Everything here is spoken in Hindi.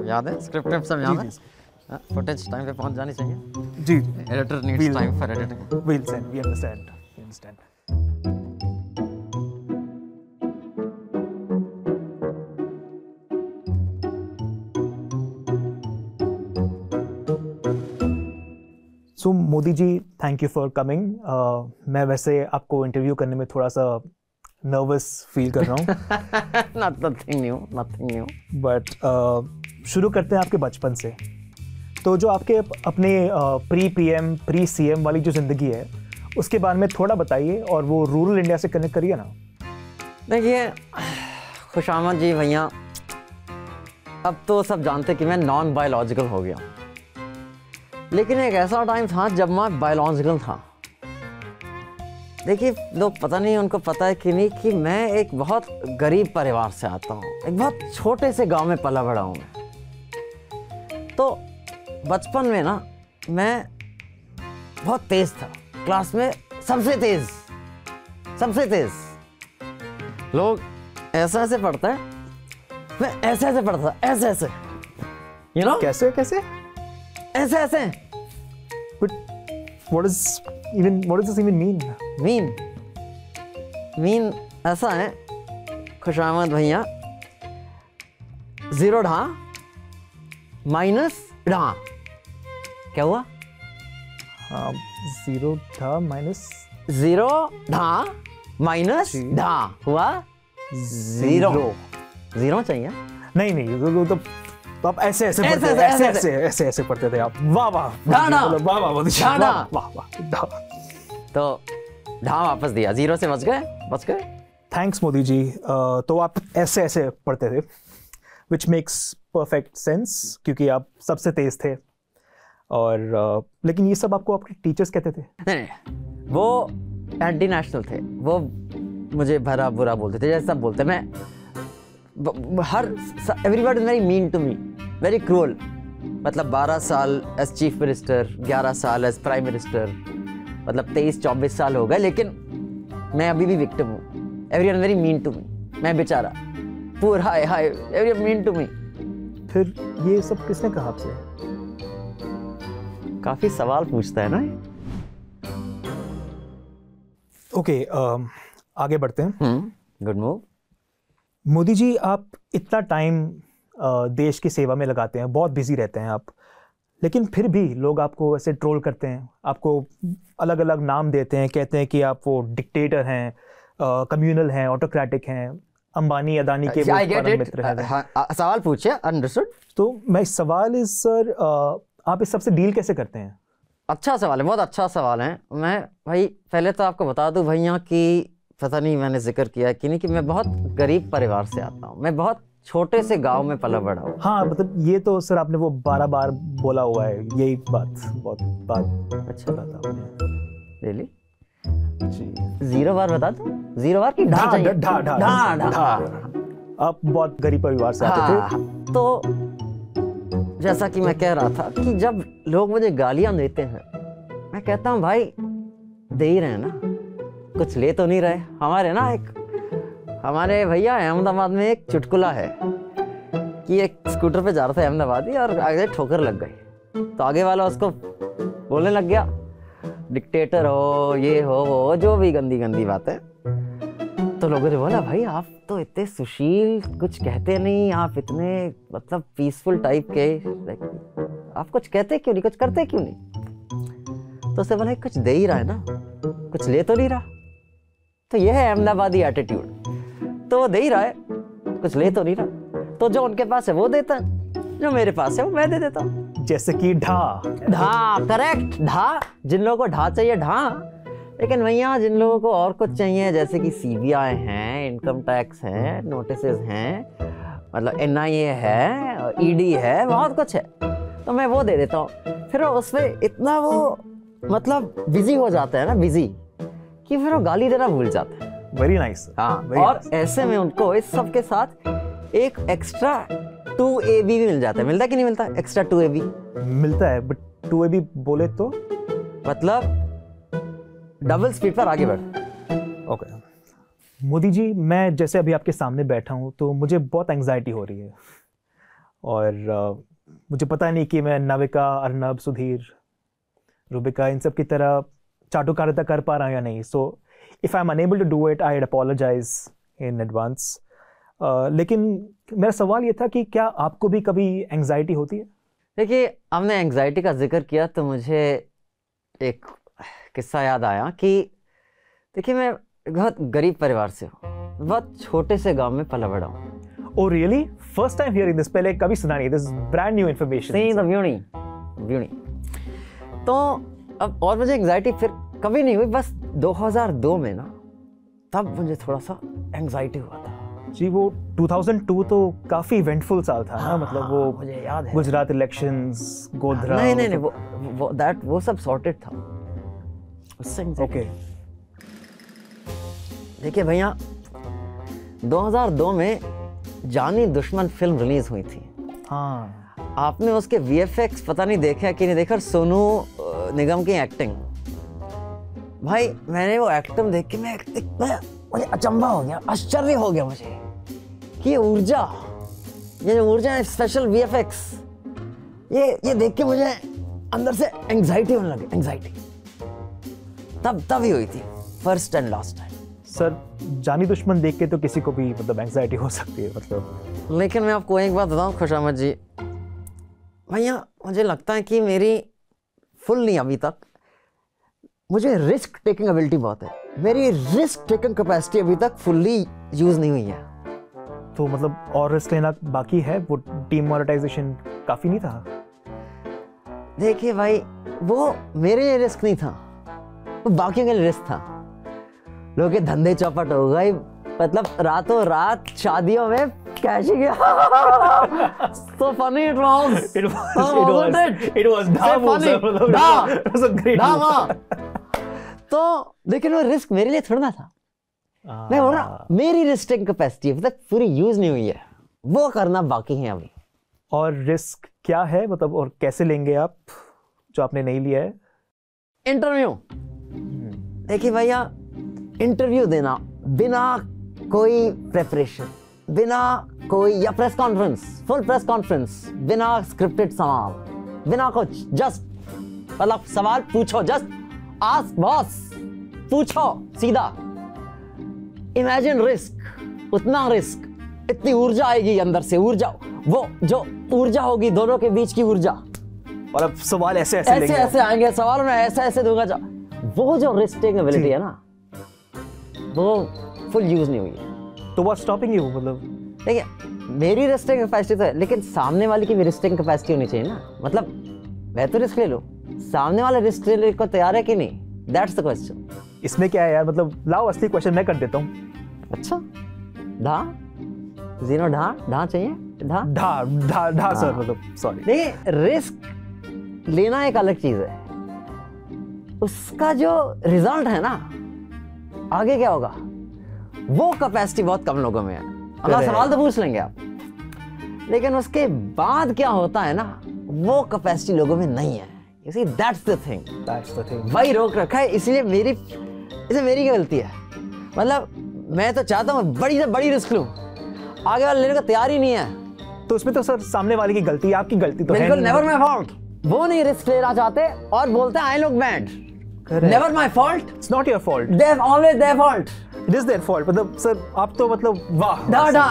याद है स्क्रिप्ट सब याद है? फुटेज टाइम पे पहुंच जानी चाहिए। जी editor needs time for editing. We understand. So Modi ji, thank you for coming. मैं वैसे आपको इंटरव्यू करने में थोड़ा सा नर्वस फील कर रहा हूँ। Nothing new. बट शुरू करते हैं आपके बचपन से। तो जो आपके अपने प्री पीएम प्री सीएम वाली जो ज़िंदगी है उसके बारे में थोड़ा बताइए, और वो रूरल इंडिया से कनेक्ट करिए ना। देखिए खुशामद जी भैया, अब तो सब जानते कि मैं नॉन बायोलॉजिकल हो गया, लेकिन एक ऐसा टाइम था जब मैं बायोलॉजिकल था। देखिए लोग पता नहीं उनको पता है कि नहीं कि मैं एक बहुत गरीब परिवार से आता हूँ, एक बहुत छोटे से गांव में पला बड़ा हूँ मैं। तो बचपन में ना मैं बहुत तेज था, क्लास में सबसे तेज। लोग ऐसे पढ़ते हैं, मैं ऐसे पढ़ता था, ऐसे यू नो। कैसे ऐसे What does this even mean? Mean ऐसा है खुशामद भैया, 0 ढा माइनस ढा क्या हुआ? 0 ढा माइनस 0 ढा माइनस ढा हुआ 0 चाहिए? नहीं, तो आप ऐसे पढ़ते थे आप। वाह तो ढा वापस दिया, 0 से बच गए। थैंक्स मोदी जी। तो आप ऐसे पढ़ते थे, विच मेक्स परफेक्ट सेंस, क्योंकि आप सबसे तेज थे। और लेकिन ये सब आपको आपके टीचर्स कहते थे? नहीं, वो एंटी नेशनल थे, वो मुझे भरा बुरा बोलते थे, जैसे सब बोलते। मैं everybody is very mean to me, very cruel. मतलब 12 साल एज चीफ मिनिस्टर, 11 साल एज प्राइम मिनिस्टर, मतलब 23-24 साल हो गए, लेकिन मैं अभी भी विक्टिम हूँ। Everyone very mean to me, मैं बेचारा पूर हाय एवरीवन मीन टू मी। फिर ये सब किसने कहा आपसे? काफी सवाल पूछता है ना। ओके, आगे बढ़ते हैं। Good move. मोदी जी, आप इतना टाइम देश की सेवा में लगाते हैं, बहुत बिजी रहते हैं आप, लेकिन फिर भी लोग आपको ऐसे ट्रोल करते हैं, आपको अलग अलग नाम देते हैं, कहते हैं कि आप वो डिक्टेटर हैं, कम्युनल हैं, ऑटोक्रेटिक हैं, अंबानी अदानी के वो परम मित्र हैं। सवाल पूछिए, अंडरस्टूड। तो मैं सवाल इस सर, आप इस सबसे डील कैसे करते हैं? अच्छा सवाल है, बहुत अच्छा सवाल है। मैं भाई पहले तो आपको बता दूं भैया कि पता नहीं मैंने जिक्र किया है कि नहीं कि मैं बहुत गरीब परिवार से आता हूँ, मैं बहुत छोटे से गांव में पला बड़ा हूँ। हाँ, मतलब ये तो सर आपने वो 12 बार बोला हुआ है, यही बहुत बात। अच्छा बता आपने रियली जी? 0 बार बता दो, 0 बार की ढा। आप बहुत गरीब परिवार से आते थे। तो जैसा कि मैं कह रहा था कि जब लोग मुझे गालियां देते हैं, मैं कहता हूँ भाई दे ही रहे ना, कुछ ले तो नहीं रहे। हमारे भैया अहमदाबाद में एक चुटकुला है कि एक स्कूटर पे जा रहा था अहमदाबादी और आगे ठोकर लग गई, तो आगे वाला उसको बोलने लग गया डिक्टेटर हो, ये हो वो, जो भी गंदी गंदी बातें। तो लोगों ने बोला भाई आप तो इतने सुशील, कुछ कहते नहीं, आप इतने मतलब पीसफुल टाइप के, आप कुछ कहते क्यों नहीं, कुछ करते क्यों नहीं? तो उससे बोला कुछ दे ही रहा है ना, कुछ ले तो नहीं रहा। तो ये है अहमदाबादी एटीट्यूड। तो वो दे ही रहा है, कुछ ले तो नहीं रहा, तो जो उनके पास है वो देता है, जो मेरे पास है वो मैं दे देता हूँ। जैसे कि ढा, करेक्ट, ढा। जिन लोगों को ढा चाहिए ढा, लेकिन भैया जिन लोगों को और कुछ चाहिए, जैसे कि सीबीआई है, इनकम टैक्स है, नोटिसेस हैं, मतलब एनआईए है, ईडी है, बहुत कुछ है, तो मैं वो दे देता हूँ। फिर उसमें इतना वो मतलब बिजी हो जाता है ना, बिजी, कि फिर वो गाली देना भूल जाता है। Very nice. हाँ, और ऐसे में उनको इस सब के साथ एक एक्स्ट्रा 2AB भी मिल जाता है, मिलता है कि नहीं मिलता एक्स्ट्रा 2AB? मिलता है, बट 2AB बोले तो मतलब डबल स्पीड पर आगे बढ़। ओके मोदी जी, मैं जैसे अभी आपके सामने बैठा हूँ तो मुझे बहुत एंग्जाइटी हो रही है, और मुझे पता नहीं कि मैं नाविका, अर्नब, सुधीर, रूबिका इन सब की तरह चाटुकारिता कर पा रहा हूँ या नहीं। So if I am unable to do it, I apologise in advance. लेकिन मेरा सवाल ये था कि क्या आपको भी कभी एंग्जाइटी होती है? देखिए, हमने एंग्जाइटी का जिक्र किया तो मुझे एक किस्सा याद आया कि देखिए, मैं बहुत गरीब परिवार से हूँ, बहुत छोटे से गांव में पला बड़ा हूँ। Oh really? First time hearing this. पहले कभी सुना नहीं। This is brand new information. नहीं, ब्यूनी। तो अब और मुझे एंग्जाइटी फिर कभी नहीं हुई, बस 2002 में ना, तब मुझे थोड़ा सा एंग्जाइटी हुआ था। जी, वो 2002 तो काफी इवेंटफुल साल था ना, मतलब वो मुझे याद है गुजरात इलेक्शंस, गोधरा। नहीं, वो सब सॉर्टेड था उससे। ओके देखिए भैया, 2002 में जानी दुश्मन फिल्म रिलीज हुई थी। हाँ, आपने उसके VFX पता नहीं देखा कि नहीं देखा, सोनू निगम की एक्टिंग। भाई मैंने वो एक्टिंग देख के मुझे अचंभा हो गया, आश्चर्य हो गया मुझे कि ये जो ऊर्जा है, स्पेशल VFX, ये देख के मुझे अंदर से एंग्जाइटी होने लगी। एंग्जाइटी तब ही हुई थी, first and last time. Sir, जानी दुश्मन देख के तो किसी को भी मतलब एंग्जाइटी हो सकती है, मतलब। लेकिन मैं आपको एक बात बताऊं खुशामद जी, भैया मुझे लगता है कि मेरी फुल नहीं, अभी तक मुझे रिस्क टेकिंग एबिलिटी बहुत है। मेरी रिस्क टेकिंग कैपेसिटी अभी तक फुल्ली यूज नहीं हुई है। तो मतलब और रिस्क लेना बाकी है? वो डीमोनेटाइजेशन काफी नहीं था? देखिए भाई, वो मेरे लिए रिस्क नहीं था, वो बाकियों के लिए रिस्क था। लोगों के धंधे चौपट हो गए, मतलब रातों रात शादियों में कैश ही गया। So funny it was. It was तो लेकिन वो रिस्क मेरे लिए थोड़ा ना था। मैं बोल रहा, मेरी रिस्क टेकिंग कैपेसिटी अभी तक पूरी यूज नहीं हुई है, वो करना बाकी है अभी। और रिस्क क्या है, मतलब, और कैसे लेंगे आप जो आपने नहीं लिया है? इंटरव्यू। देखिए भैया, इंटरव्यू देना बिना कोई प्रेपरेशन, बिना कोई, या press conference, full press conference, बिना स्क्रिप्टेड सवाल, बिना कुछ, जस्ट मतलब सवाल पूछो, जस्ट आस्क बॉस, पूछो सीधा। इमेजिन रिस्क, उतना रिस्क, इतनी ऊर्जा आएगी अंदर से, ऊर्जा, वो जो ऊर्जा होगी दोनों के बीच की ऊर्जा, और अब सवाल ऐसे आएंगे, सवालों में ऐसे दूंगा, वो जो रिस्क टेकिंग एबिलिटी है ना, वो फुल यूज नहीं हुई है। तो व्हाट्स स्टॉपिंग यू? मतलब देखिए, मेरी रिस्क टेकिंग कैपेसिटी तो है, लेकिन सामने वाले की भी रिस्क टेकिंग कैपेसिटी होनी चाहिए ना। मतलब मैं तो रिस्क ले लूं, सामने वाला रिस्क लेने को तैयार है कि नहीं, दैट्स द क्वेश्चन। इसमें क्या है यार, मतलब लाओ असली क्वेश्चन मैं कर देता हूँ। अच्छा, जीनो ढा चाहिए, ढा सर, मतलब सॉरी। देखिए, रिस्क लेना एक अलग चीज है, उसका जो रिजल्ट है ना आगे क्या होगा, वो कैपेसिटी बहुत कम लोगों में है। अगला सवाल तो पूछ लेंगे आप, लेकिन उसके बाद क्या होता है ना, वो कैपेसिटी लोगों में नहीं है। You see, that's the thing. वही रोक रखा है, इसलिए मेरी गलती है। मतलब मैं तो चाहता हूँ बड़ी से बड़ी रिस्क लूं, आगे वाले लेने को तैयार ही नहीं है। तो उसमें तो सर सामने वाले की गलती, आपकी गलती तो है बिल्कुल, never my fault। वो नहीं रिस्क लेना चाहते और बोलते हैं I look bad। Never my fault। It's not your fault। They're always their fault। It is their fault। मतलब सर आप तो मतलब वाह डांडा।